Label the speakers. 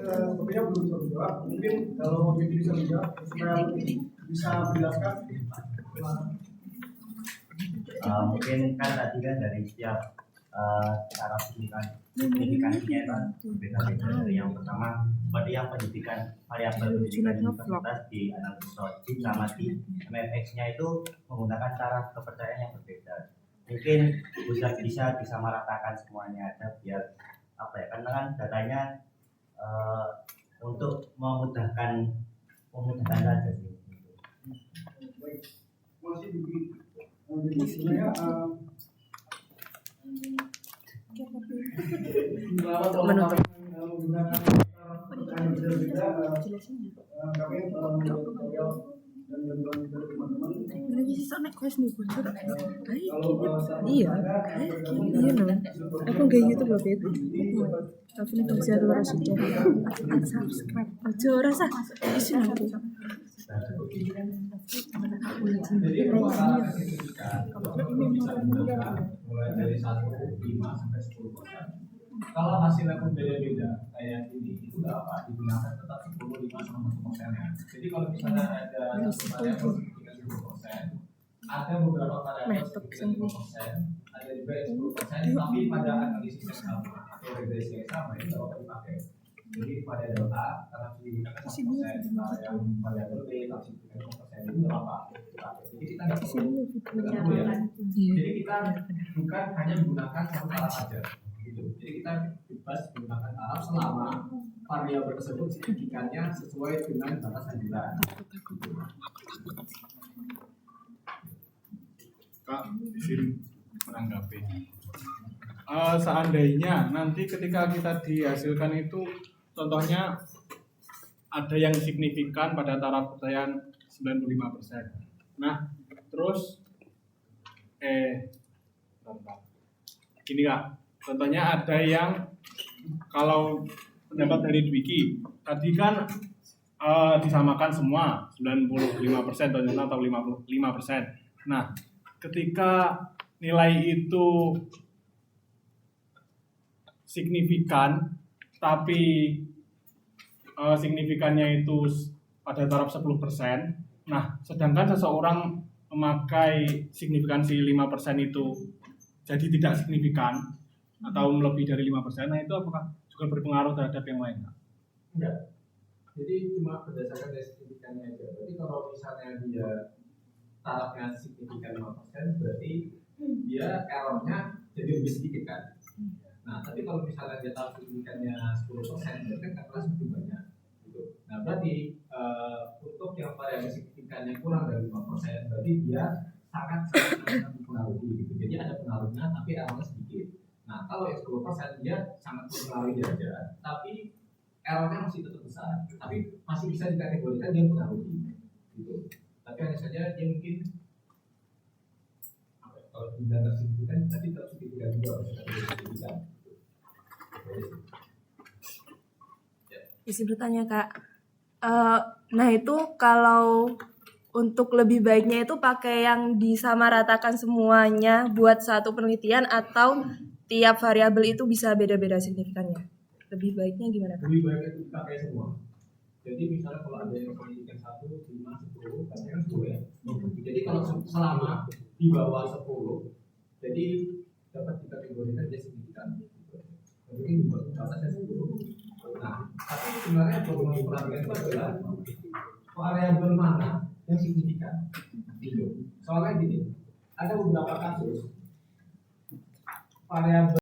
Speaker 1: sepertinya belum bisa menjawab. Mungkin kalau jadi bisa menjawab supaya bisa menjelaskan.
Speaker 2: Mungkin kan tadi kan dari setiap cara signifikansinya kan berbeda-beda. Dari yang pertama seperti yang pendidikan variabel pendidikan universitas di analisis logik sama di MFX-nya itu menggunakan cara kepercayaan yang berbeda. Mungkin bisa disamaratakan semuanya aja biar apa ya, karena kan datanya untuk memudahkan saja sih.
Speaker 1: Masih begini. Jadi sebenarnya menggunakan pertanyaan berbeda, kami dan teman-teman
Speaker 3: lagi sih soalnya kelas nih bocor iya aku nggak YouTube loh beb tapi nih bisa harus subscribe aja rasa isi nanti
Speaker 4: mulai dari 1,5 sampai 10%. Kalau hasilnya pun beda-beda kayak ini, itu nggak apa, digunakan tetap 10, 5 sama 1% ya. Jadi kalau misalnya ada satu variabel signifikan 10%, ada beberapa variabel signifikan 5%, ada juga yang 10%, tapi pada analisis yang sama atau regresi yang sama itu nggak apa dipakai. Jadi pada delta karena signifikan 1%, yang variabel B kalau signifikan 5% itu nggak apa dipakai. Jadi kita nggak perlu ya. Jadi kita bukan hanya menggunakan satu alat saja. Gitu. Jadi kita bebas menggunakan alat selama variabel tersebut signifikannya sesuai dengan batas anjuran.
Speaker 5: Kak, izin menanggapi. Seandainya nanti ketika kita dihasilkan itu, contohnya ada yang signifikan pada taraf kepercayaan 95%. Nah, terus gini Kak, contohnya ada yang kalau pendapat dari Dwiki tadi kan disamakan semua 95% atau 55%. Nah, ketika nilai itu signifikan tapi signifikannya itu pada taraf 10%. Nah, sedangkan seseorang memakai signifikansi 5% itu jadi tidak signifikan atau lebih dari 5%, nah itu apakah juga berpengaruh terhadap yang lain?
Speaker 4: Enggak. Jadi cuma berdasarkan dari signifikannya aja. Berarti kalau misalnya dia tarafnya signifikan 5%, berarti dia errornya jadi lebih sedikit kan? Nah, tapi kalau misalnya dia taraf signifikannya 10%, berarti kan errornya lebih banyak. Gitu. Nah, berarti untuk yang variabel signifikannya kurang dari 5%, berarti dia sangat mempengaruhi. Gitu. Jadi ada pengaruhnya, tapi errornya sedikit. Nah, kalau yang 10% dia sangat mempengaruhi aja, tapi errornya masih tetap besar, tapi masih bisa dikategorikan dia mempengaruhi. Gitu. Tapi hanya saja dia mungkin kalau tidak signifikan, tapi tetap signifikan juga signifikan.
Speaker 3: isi bertanya Kak. Nah itu kalau untuk lebih baiknya itu pakai yang disamaratakan semuanya buat satu penelitian atau tiap variabel itu bisa beda-beda signifikannya. Lebih baiknya gimana Kak?
Speaker 4: Lebih baik itu pakai semua. Jadi misalnya kalau ada yang signifikan 1, 5, 10, katanya kan 10 ya. Jadi kalau selama di bawah 10, jadi dapat dikategorikan dia signifikan. Mungkin di bawah batasnya 10. Nah, tapi sebenarnya problem yang diperhatikan itu adalah variabel mana yang signifikan. Gitu. Soalnya gini, ada beberapa kasus variabel